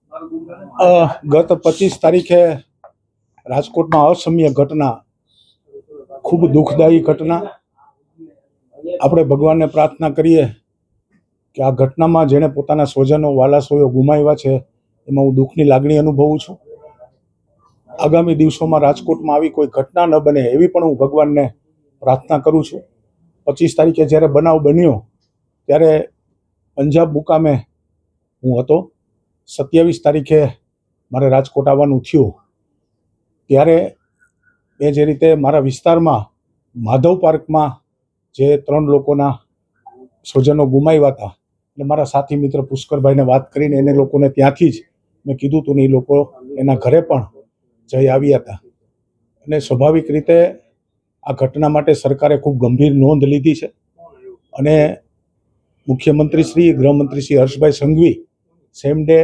ગત 25 તારીખે રાજકોટમાં અસમ્ય ઘટના, ખૂબ દુઃખદાયી ઘટના. આપણે ભગવાનને પ્રાર્થના કરીએ કે આ ઘટનામાં જેણે પોતાના સ્વજનો વાલાસોયો ગુમાવ્યા છે એમાં હું દુઃખની લાગણી અનુભવું છું. આગામી દિવસોમાં રાજકોટમાં આવી કોઈ ઘટના ન બને એવી પણ હું ભગવાનને પ્રાર્થના કરું છું. 25 તારીખે જ્યારે બનાવ બન્યો ત્યારે પંજાબ મુકામે હું હતો. 27 તારીખે મારે રાજકોટ આવવાનું થયું. ત્યારે એ જે રીતે મારા વિસ્તારમાં માધવ પાર્કમાં જે 3 લોકોના સ્વજનો ગુમાવ્યા હતા, એટલે મારા સાથી મિત્ર પુષ્કરભાઈને વાત કરીને એને લોકોને ત્યાંથી જ મેં કીધું હતું ને એ લોકો એના ઘરે પણ જઈ આવ્યા હતા. અને સ્વાભાવિક રીતે આ ઘટના માટે સરકારે ખૂબ ગંભીર નોંધ લીધી છે. અને મુખ્યમંત્રી શ્રી, ગૃહમંત્રી શ્રી હર્ષભાઈ સંઘવી સેમ ડે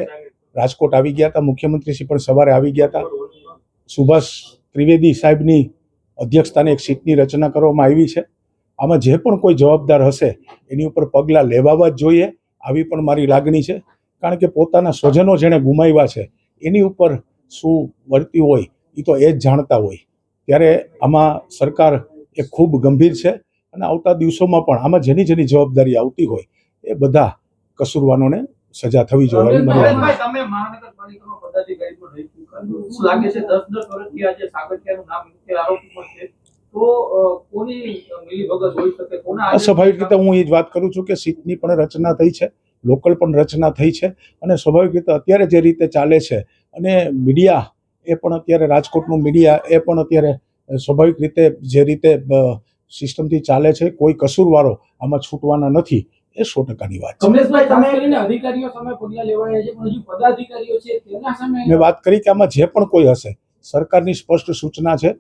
રાજકોટ આવી ગયા હતા. મુખ્યમંત્રી શ્રી પણ સવારે આવી ગયા હતા. સુભાષ ત્રિવેદી સાહેબની અધ્યક્ષતાને એક સીટની રચના કરવામાં આવી છે. આમાં જે પણ કોઈ જવાબદાર હશે એની ઉપર પગલાં લેવાવા જ જોઈએ, આવી પણ મારી લાગણી છે. કારણ કે પોતાના સ્વજનો જેણે ગુમાવ્યા છે એની ઉપર શું વર્તી હોય એ તો એ જ જાણતા હોય. ત્યારે આમાં સરકાર એ ખૂબ ગંભીર છે અને આવતા દિવસોમાં પણ આમાં જેની જેની જવાબદારી આવતી હોય એ બધા કસૂરવારોને સજા થવી જોઈએ. સ્વાભાવિક રીતે હું એ જ વાત કરું છું કે સીટની પણ રચના થઈ છે, લોકલ પણ રચના થઈ છે. અને સ્વાભાવિક રીતે અત્યારે જે રીતે ચાલે છે અને મીડિયા એ પણ અત્યારે રાજકોટનું મીડિયા એ પણ અત્યારે સ્વાભાવિક રીતે જે રીતે સિસ્ટમથી ચાલે છે, કોઈ કસૂરવારો આમાં છૂટવાના નથી. એ 100%ની વાત છે. મેં વાત કરી કે આમાં જે પણ કોઈ હશે, સરકારની સ્પષ્ટ સૂચના છે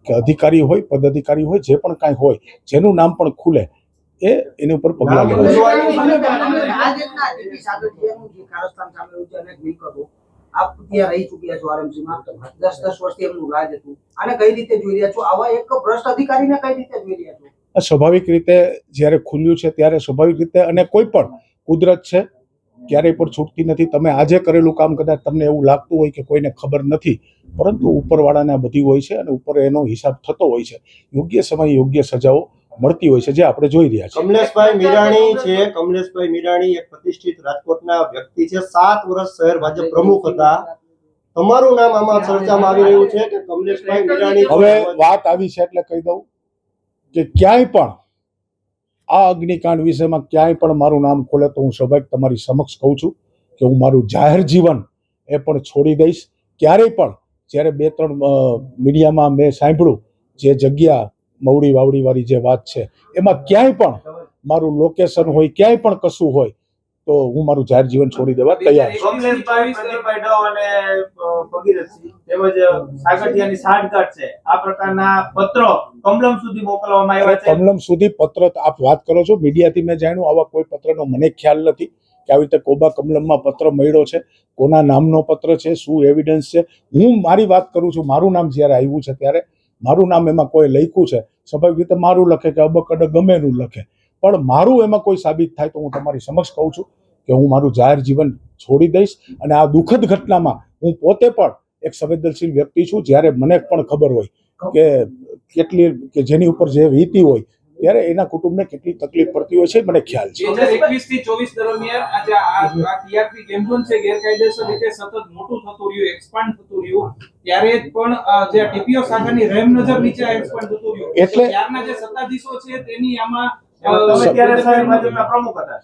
કે અધિકારી હોય, પદાધિકારી હોય, જે પણ કાંઈ હોય, જેનું નામ પણ ખુલે એની ઉપર પગલાં લેવા. આપ ત્યાં રહી ચૂક્યા છો આરએમસીમાં, 10 વર્ષથી એમનું રાજ હતું. આને કઈ રીતે જોઈ રહ્યા છો? આવા એક ભ્રષ્ટ અધિકારીને કઈ રીતે જોઈ રહ્યા છો? સ્વાભાવિક રીતે જ્યારે ખુલ્યું છે ત્યારે સ્વાભાવિક રીતે, અને કોઈ પણ કુદરત છે ક્યારેય પણ છૂટતી નથી. તમે આજે કરેલું કામ કદાચ તમને એવું લાગતું હોય કે કોઈને ખબર નથી, પરંતુ ઉપરવાળાને આ બધી હોય છે અને ઉપર એનો હિસાબ થતો હોય છે. યોગ્ય સમયે યોગ્ય સજાઓ મળતી હોય છે, જે આપણે જોઈ રહ્યા છીએ. કમલેશભાઈ મીરાણી છે. કમલેશભાઈ મીરાણી એક પ્રતિષ્ઠિત રાજકોટના વ્યક્તિ છે. 7 વર્ષ શહેર ભાજપ પ્રમુખ હતા. તમારું નામ આમાં ચર્ચામાં આવી રહ્યું છે કે કમલેશભાઈ મીરાણી. હવે વાત આવી છે એટલે કહી દઉં કે ક્યાંય પણ આ અગ્નિકાંડ વિષયમાં ક્યાંય પણ મારું નામ ખોલે તો હું સ્વાભાવિક તમારી સમક્ષ કહું છું કે હું મારું જાહેર જીવન એ પણ છોડી દઈશ. ક્યારેય પણ જ્યારે 2-3 મીડિયામાં મેં સાંભળ્યું જે જગ્યા મવડી વાવડી વાળી જે વાત છે એમાં ક્યાંય પણ મારું લોકેશન હોય, ક્યાંય પણ કશું હોય તો હું મારું જાહેર જીવન છોડી દેવા તૈયાર છું. કમલમ સુધી પત્ર આપ વાત કરો છો, મીડિયાથી મેં જાણ્યું. આવા કોઈ પત્રનો મને ખ્યાલ નથી કે આવી રીતે કોબા કમલમમાં પત્ર મળ્યો છે, કોના નામનો પત્ર છે, શું એવિડન્સ છે. હું મારી વાત કરું છું. મારું નામ જ્યારે આવ્યું છે ત્યારે મારું નામ એમાં કોઈ લખ્યું છે, સ્વાભાવિક રીતે મારું લખે કે અબકડ ગમે એનું લખે, પણ મારું એમાં કોઈ સાબિત થાય તો હું તમારી સમક્ષ કહું છું કે હું મારું જાહેર જીવન છોડી દઈશ. અને આ દુઃખદ ઘટનામાં હું પોતે પણ એક સંવેદનશીલ વ્યક્તિ છું. જ્યારે મને પણ ખબર હોય કે કેટલી કે જેની ઉપર જે વીતી હોય ત્યારે એના કુટુંબને કેટલી તકલીફ પડતી હોય છે, મને ખ્યાલ છે. 2021 થી 24 દરમિયાન આજે આ ટીઆરપી ગેમ ઝોન છે ગેરકાયદેસર રીતે સતત મોટું થતું રહ્યું, એક્સપાન્ડ થતું રહ્યું. ત્યારે પણ જે ટીપીઓ શાખાની રહેમ નજર નીચે એક્સપાન્ડ થતું રહ્યું. એટલે ત્યારના જે સત્તાધીશો છે તેની આમાં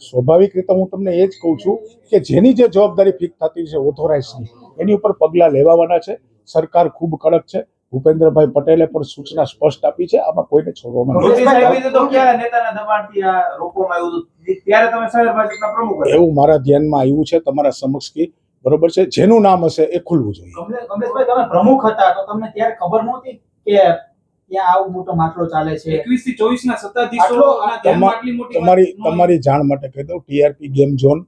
સ્વાભાવિક રીતે હું તમને એ જ કહું છું કે જેની જે જવાબદારી ફિક્સ થતી છે ઓથોરાઇઝની, એની ઉપર પગલાં લેવાના છે. સરકાર ખૂબ કડક છે. ભૂપેન્દ્રભાઈ પટેલે પણ સૂચના સ્પષ્ટ આપી છે, આમાં કોઈને છોડવામાં એવું મારા ધ્યાનમાં આવ્યું છે તમારા સમક્ષ કે બરોબર છે. જેનું નામ હશે એ ખુલવું જોઈએ. કમલેશભાઈ, તમે પ્રમુખ હતા તો તમને ત્યારે ખબર નહોતી કે ત્યાં આવું મોટો મામલો ચાલે છે? 21 થી 24 ના સત્તાધીશો તમારી જાણ માટે કહી દઉં, ટીઆરપી ગેમ ઝોન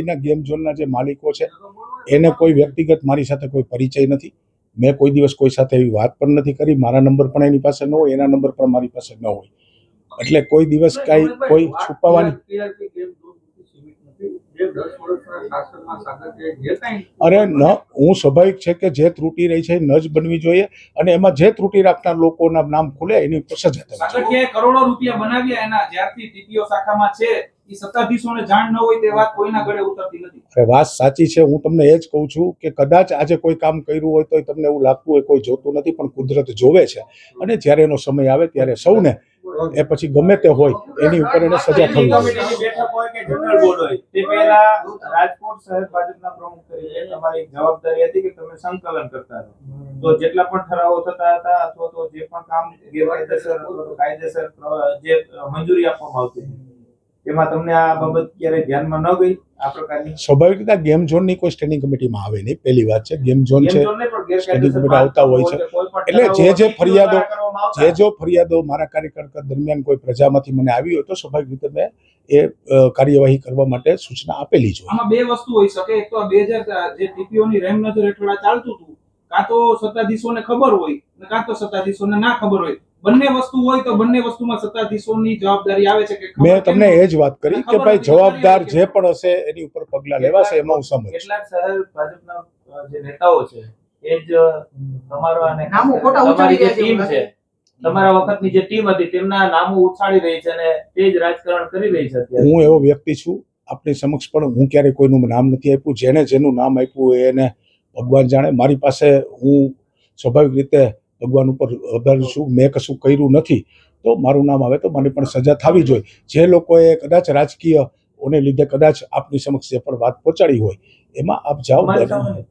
ના ગેમ ઝોનના જે માલિકો છે એને કોઈ વ્યક્તિગત મારી સાથે કોઈ પરિચય નથી. મેં કોઈ દિવસ કોઈ સાથે એવી વાત પણ નથી કરી. મારા નંબર પણ એની પાસે ન હોય, એના નંબર પણ મારી પાસે ન હોય. એટલે કોઈ દિવસ કાંઈ કોઈ છુપાવવાની અરે ન હું સ્વાભાવિક છે કે જે ત્રુટિ રહી છે એ ન જ બનવી જોઈએ અને એમાં જે ત્રુટિ રાખનાર લોકોના નામ ખુલે એની ઉપર સજા થવી જોઈએ. સાગઠિયાએ કરોડો રૂપિયા બનાવ્યા એના જ્યારથી ટીપીઓ શાખામાં છે એ સત્તાધીશોને જાણ ન હોય તે વાત કોઈના ગળે ઉતરતી નથી. હવે વાત સાચી છે. હું તમને એ જ કહું છું કે કદાચ આજે કોઈ કામ કર્યું હોય તો તમને એવું લાગતું હોય કોઈ જોતું નથી, પણ કુદરત જોવે છે અને જ્યારે એનો સમય આવે ત્યારે સૌને એ પછી ગમે તે હોય એની ઉપર એને સજા થવી જોઈએ. કમિટીની બેઠક હોય કે જનરલ બોર્ડ હોય તે પહેલા રાજકોટ શહેર ભાજપના પ્રમુખ તરીકે તમારી એક જવાબદારી હતી કે તમે સંકલન કરતા રહો. તો જેટલા પણ ઠરાવો થતા હતા અથવા તો જે પણ કામ ગેરકાયદેસર અથવા તો કાયદેસર જે મંજૂરી આપવામાં આવતી હતી તેમાં તમને આ બાબત ક્યારે ધ્યાનમાં ન ગઈ? આ પ્રકારની સ્વાભાવિક રીતે ગેમ ઝોનની કોઈ સ્ટેન્ડિંગ કમિટીમાં આવે નહીં. પહેલી વાત છે ગેમ ઝોન છે સ્ટેન્ડિંગ કમિટી આવતા હોય છે એટલે જે ફરિયાદો મારા કાર્યકાળ દરમિયાન કોઈ પ્રજામાંથી મને આવી હોય તો સ્વાભાવિક રીતે મેં એ કાર્યવાહી કરવા માટે સૂચના આપેલી જ હોય. આમાં બે વસ્તુ હોઈ શકે. એક તો 2000 જે ટીપીઓની રહેમ નજર હેઠળ આ ચાલતું હતું, કાં તો સત્તાધીશોને ખબર હોય અને કાં તો સત્તાધીશોને ના ખબર હોય. બંને વસ્તુ હોય તો બંને વસ્તુમાં સત્તાધીશોની જવાબદારી આવે છે કે મેં તમને એ જ વાત કરી કે ભાઈ જવાબદાર જે પણ હશે એની ઉપર પગલાં લેવાશે, એમાં હું સમજ છું. કેટલાક શહેર ભાજપના જે નેતાઓ છે એ જ તમારા અને નામો ખોટા તમારી જે ઉચ્ચારી રહ્યા છે ટીમ છે, તમારા વખતની જે ટીમ હતી તેમના નામો ઉછાળી રહી છે અને તે જ રાજકારણ કરી રહી છે અત્યારે. હું એવો વ્યક્તિ છું આપની સમક્ષ, પણ હું ક્યારેય કોઈનું નામ નથી આપ્યું. જેને જેનું નામ આપ્યું એને ભગવાન જાણે. મારી પાસે હું સ્વાભાવિક રીતે ભગવાન ઉપર આભારી છું. મેં કશું કર્યું નથી તો મારું નામ આવે તો મને પણ સજા થવી જોઈએ. જે લોકોએ કદાચ રાજકીય ઓને લીધે કદાચ આપની સમક્ષ જે પણ વાત પહોંચાડી હોય એમાં આપ તમારી જવાબદાર. સામે